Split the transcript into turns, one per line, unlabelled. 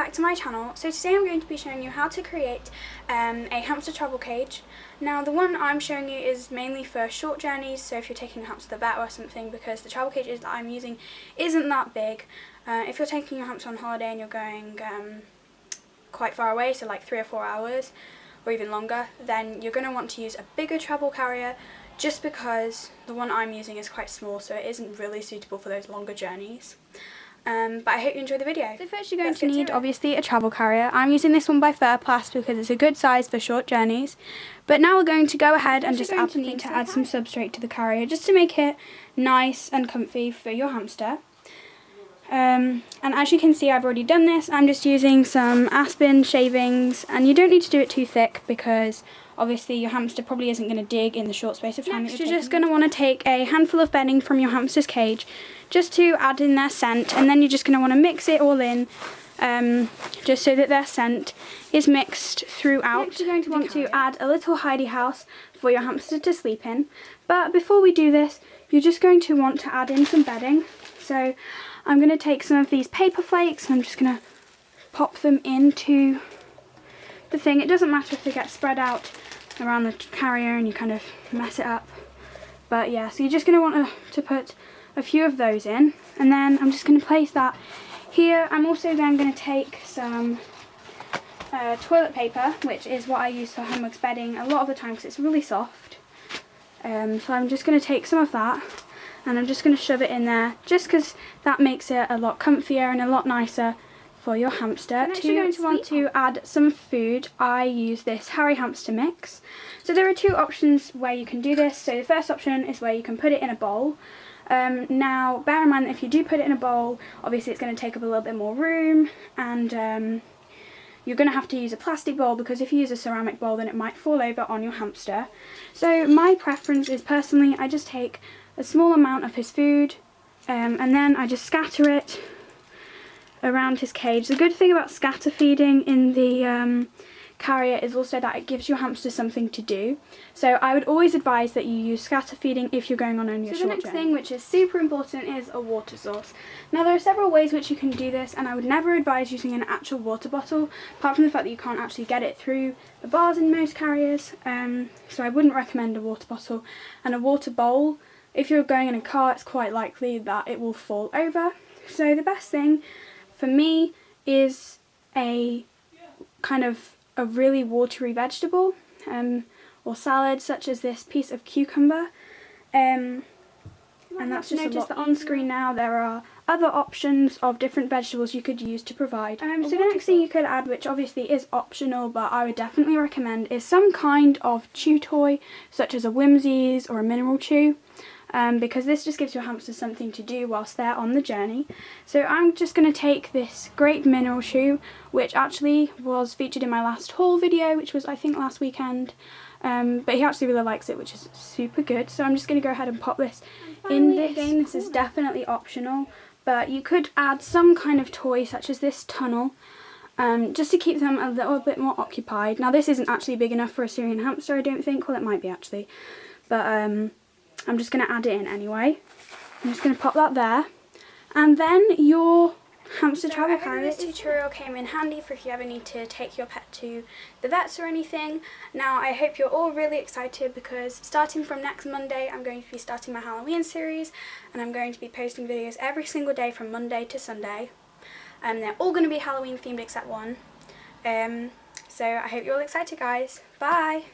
back to my channel. So today I'm going to be showing you how to create a hamster travel cage. Now the one I'm showing you is mainly for short journeys, so if you're taking a hamster to the vet or something, because the travel cages that I'm using isn't that big. If you're taking your hamster on holiday and you're going quite far away, so like 3 or 4 hours or even longer, then you're going to want to use a bigger travel carrier, just because the one I'm using is quite small, so it isn't really suitable for those longer journeys. But I hope you enjoy the video. So first you're going to need obviously a travel carrier. I'm using this one by Furplast because it's a good size for short journeys. But now we're going to go ahead and just need to add some substrate to the carrier just to make it nice and comfy for your hamster. And as you can see, I've already done this. I'm just using some aspen shavings, and you don't need to do it too thick because obviously your hamster probably isn't going to dig in the short space of time. Next, you're just going to want to take a handful of bedding from your hamster's cage just to add in their scent, and then you're just going to want to mix it all in just so that their scent is mixed throughout. Next, you're going to want to add a little hidey house for your hamster to sleep in. But before we do this, you're just going to want to add in some bedding. So I'm going to take some of these paper flakes and I'm just going to pop them into the thing. It doesn't matter if they get spread out around the carrier and you kind of mess it up. But yeah, so you're just going to want to put a few of those in, and then I'm just going to place that here. I'm also then going to take some toilet paper, which is what I use for Humbug's bedding a lot of the time because it's really soft. So I'm just going to take some of that and I'm just going to shove it in there just because that makes it a lot comfier and a lot nicer for your hamster. Next, you're going to want to add some food. I use this Harry hamster mix. So there are two options where you can do this. So the first option is where you can put it in a bowl. Now bear in mind that if you do put it in a bowl, obviously it's going to take up a little bit more room, and you're going to have to use a plastic bowl because if you use a ceramic bowl then it might fall over on your hamster. So my preference is, personally, I just take a small amount of his food and then I just scatter it around his cage. The good thing about scatter feeding in the carrier is also that it gives your hamster something to do. So I would always advise that you use scatter feeding if you're going on only a short journey. The next thing, which is super important, is a water source. Now there are several ways which you can do this, and I would never advise using an actual water bottle, apart from the fact that you can't actually get it through the bars in most carriers. So I wouldn't recommend a water bottle. And a water bowl, if you're going in a car, it's quite likely that it will fall over. So the best thing for me is a kind of a really watery vegetable or salad, such as this piece of cucumber, and that's just notice that on screen now there are other options of different vegetables you could use to provide. So the next thing you could add, which obviously is optional but I would definitely recommend, is some kind of chew toy, such as a Whimsies or a Mineral Chew. Because this just gives your hamster something to do whilst they're on the journey. So I'm just going to take this great mineral chew, which actually was featured in my last haul video, which was I think last weekend, but he actually really likes it, which is super good. So I'm just going to go ahead and pop this in this. Again, this is definitely optional, but you could add some kind of toy such as this tunnel, just to keep them a little bit more occupied. Now this isn't actually big enough for a Syrian hamster, I don't think. Well, it might be actually, but I'm just going to add it in anyway. I'm just going to pop that there. And then your hamster travel carrier. This tutorial came in handy for if you ever need to take your pet to the vets or anything. Now I hope you're all really excited because starting from next Monday I'm going to be starting my Halloween series, and I'm going to be posting videos every single day from Monday to Sunday. And they're all going to be Halloween themed except one. So I hope you're all excited, guys. Bye!